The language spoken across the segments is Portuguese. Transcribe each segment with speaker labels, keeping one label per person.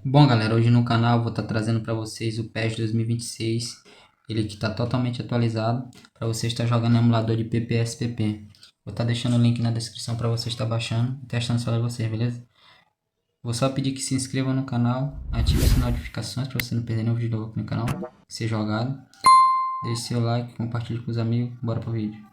Speaker 1: Bom, galera, hoje no canal eu vou estar trazendo para vocês o PES 2026, ele que está totalmente atualizado, para você estar jogando no emulador de PPSPP. Vou estar deixando o link na descrição para você estar baixando e testando para vocês, beleza? Vou só pedir que se inscrevam no canal, ative as notificações para você não perder nenhum vídeo novo aqui no canal, ser jogado. Deixe seu like, compartilhe com os amigos, bora pro vídeo.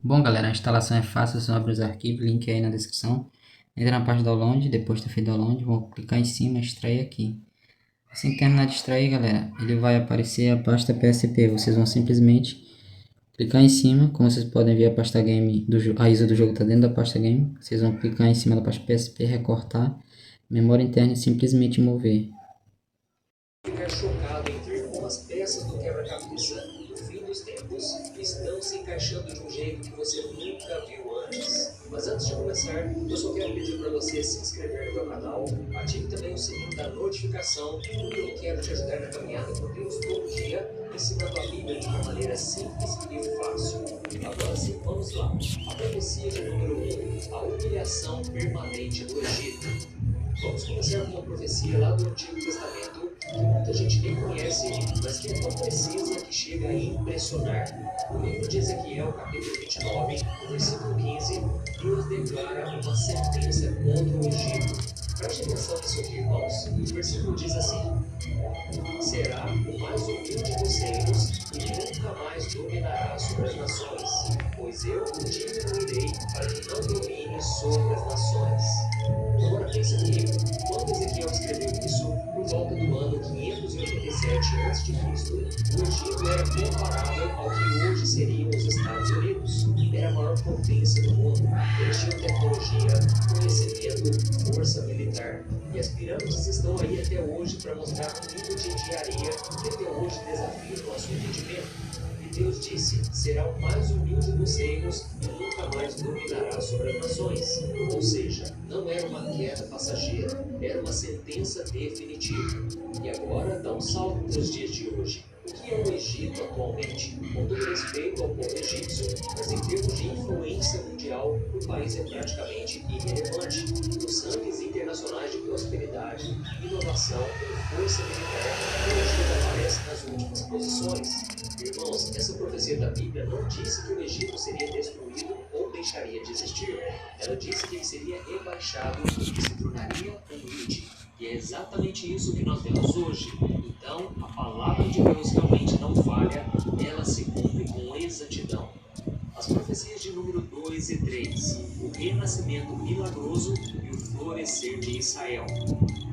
Speaker 1: Bom, galera, a instalação é fácil, é só abrir os arquivos, link aí na descrição. Entra na parte de download, depois de ter feito download, vou clicar em cima e extrair aqui. Assim que terminar de extrair, galera, ele vai aparecer a pasta PSP. Vocês vão simplesmente clicar em cima, como vocês podem ver a pasta game, a ISO do jogo está dentro da pasta game. Vocês vão clicar em cima da pasta PSP, recortar, memória interna e simplesmente mover.
Speaker 2: Ficar chocado em ver como as peças do quebra-cabeça do fim dos tempos estão se encaixando de um jeito que você nunca viu antes. Mas antes de começar, eu só quero pedir para você se inscrever no meu canal, ative também o sininho da notificação, porque eu quero te ajudar na caminhada por Deus todo dia, ensinando a Bíblia de uma maneira simples e fácil. Agora sim, vamos lá. A profecia de número 1, a humilhação permanente do Egito. Vamos começar com uma profecia lá do Antigo Testamento que muita gente nem conhece, mas que é tão precisa que chega a impressionar. No livro de Ezequiel, capítulo 29, no versículo 15, Deus declara uma sentença contra o Egito. Preste atenção nisso aqui, irmãos. O versículo diz assim: será o mais humilde dos reinos e nunca mais dominará sobre as nações, pois eu o diminuirei para que não domine sobre as nações. Agora pensa comigo, quando Ezequiel escreveu isso, por volta do ano 587 a.C., o Egito era comparável ao que hoje seriam os Estados Unidos. Era a maior potência do mundo. Eles tinham tecnologia, conhecimento, força militar. E as pirâmides estão aí até hoje para mostrar um nível de engenharia que até hoje desafia o nosso entendimento. Deus disse, será o mais humilde dos reinos e nunca mais dominará sobre as nações. Ou seja, não era uma queda passageira, era uma sentença definitiva. E agora dá um salto para os dias de hoje. O que é o Egito atualmente? Com todo respeito ao povo egípcio, mas em termos de influência mundial, o país é praticamente irrelevante. Os rankings internacionais de prosperidade, inovação e força militar, o Egito aparece nas últimas posições. Irmãos, essa profecia da Bíblia não disse que o Egito seria destruído ou deixaria de existir. Ela disse que ele seria rebaixado e se tornaria humilde. E é exatamente isso que nós vemos hoje. Então, a palavra de Deus realmente não falha, ela se cumpre com exatidão. As profecias de número 2 e 3, o renascimento milagroso e o florescer de Israel.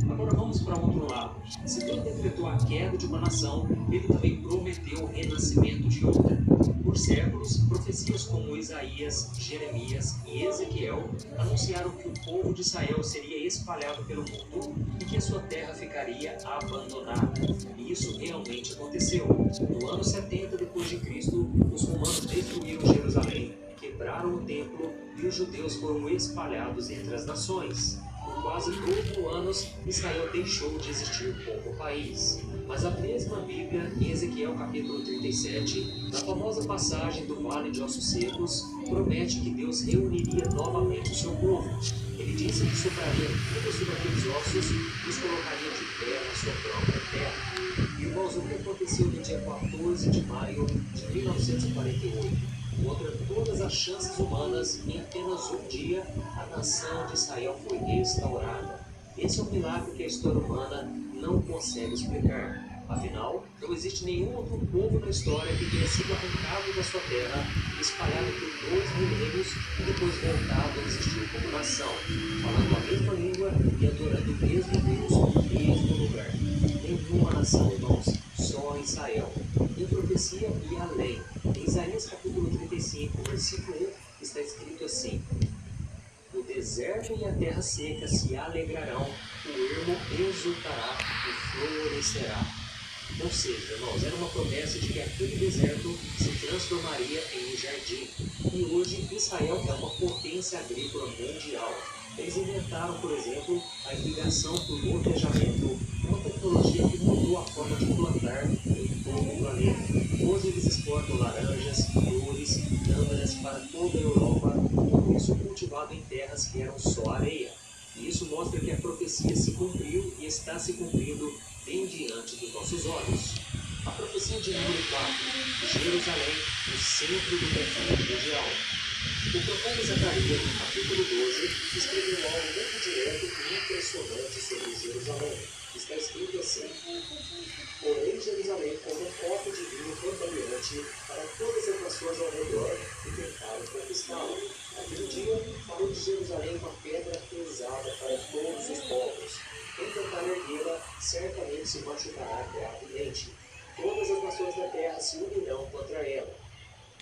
Speaker 2: Agora vamos para outro lado. Se Deus decretou a queda de uma nação, ele também prometeu o renascimento de outra. Por séculos, profecias como Isaías, Jeremias e Ezequiel anunciaram que o povo de Israel seria espalhado pelo mundo e que a sua terra ficaria abandonada. E isso realmente aconteceu. No ano 70 depois de Cristo, os romanos destruíram Jerusalém, quebraram o templo e os judeus foram espalhados entre as nações. Por quase 8 anos, Israel deixou de existir como país. Mas a mesma Bíblia, em Ezequiel capítulo 37, na famosa passagem do Vale de Ossos Secos, promete que Deus reuniria novamente o seu povo. Ele disse que sopraria tudo sobre aqueles ossos e os colocaria de pé na sua própria terra. Irmãos, o que aconteceu no dia 14 de maio de 1948? Contra todas as chances humanas, em apenas um dia, a nação de Israel foi restaurada. Esse é um milagre que a história humana não consegue explicar. Afinal, não existe nenhum outro povo na história que tenha sido arrancado da sua terra, espalhado por 2 milênios e depois voltado a existir como nação, falando a mesma língua e adorando o mesmo Deus no mesmo lugar. Nenhuma nação, irmãos, só Israel. Em profecia e além. Em Isaías capítulo 35, versículo 1, está escrito assim: o deserto e a terra seca se alegrarão, o ermo exultará e florescerá. Ou seja, irmãos, era uma promessa de que aquele deserto se transformaria em um jardim. E hoje Israel é uma potência agrícola mundial. Eles inventaram, por exemplo, a irrigação por gotejamento, uma tecnologia que exportam laranjas, flores e tâmaras para toda a Europa, com isso cultivado em terras que eram só areia. E isso mostra que a profecia se cumpriu e está se cumprindo bem diante dos nossos olhos. A profecia de número 4, Jerusalém, no centro do conflito mundial. O profeta Zacarias, no capítulo 12, escreveu algo muito direto e impressionante sobre Jerusalém. Está escrito assim: porém Jerusalém como um copo de vinho contaminante para todas as nações ao redor que tentaram conquistá-la. Naquele dia, falou de Jerusalém uma pedra pesada para todos os povos. Quem tentar erguê-la certamente se machucará gravemente. Todas as nações da terra se unirão contra ela.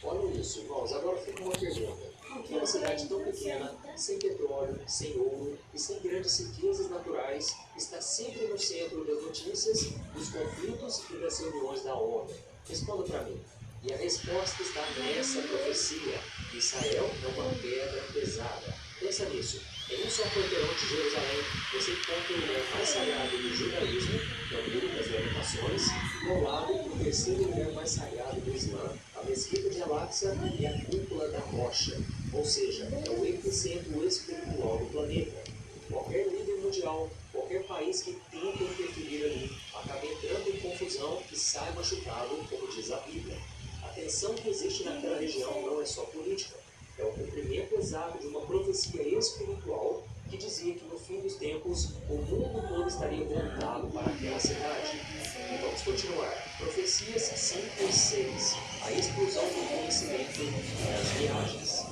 Speaker 2: Olha isso, irmãos. Agora fica uma pergunta. Por que uma cidade tão pequena, sem petróleo, sem ouro e sem grandes riquezas naturais, está sempre no centro das notícias, dos conflitos e das reuniões da ONU? Responda para mim. E a resposta está nessa profecia. Israel é uma pedra pesada. Pensa nisso. Em um só quarteirão de Jerusalém, você encontra o lugar mais sagrado do judaísmo, que é o Muro das Lamentações, e ao lado, o terceiro lugar mais sagrado do Islã, a Mesquita de Al-Aqsa e a Cúpula da Rocha. Ou seja, é o epicentro espiritual do planeta. Qualquer líder mundial, qualquer país que tenta interferir ali, acaba entrando em confusão e sai machucado, como diz a Bíblia. A tensão que existe naquela região não é só política. É o cumprimento exato de uma profecia espiritual que dizia que no fim dos tempos o mundo todo estaria voltado para aquela cidade. E vamos continuar. Profecias 5 e 6. A explosão do conhecimento e as viagens.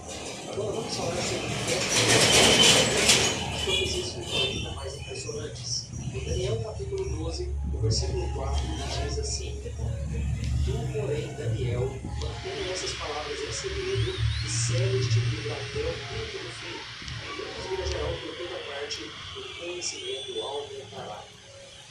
Speaker 2: Agora vamos falar sobre as profecias espirituais ainda mais impressionantes. Em Daniel capítulo 12, o versículo 4 diz assim: tu, porém, Daniel, mantém essas palavras em segredo e segue este livro até o tempo do fim. Então nos viajarão por toda parte, o conhecimento aumentará.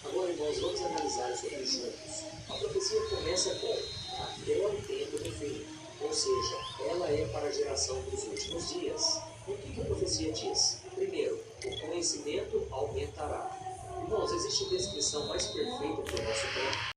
Speaker 2: Agora, irmãos, vamos analisar isso aqui juntos. A profecia começa com até o tempo do fim, ou seja, ela é para a geração dos últimos dias. E o que a profecia diz? Primeiro, o conhecimento aumentará. Irmãos, existe descrição mais perfeita para o nosso tempo?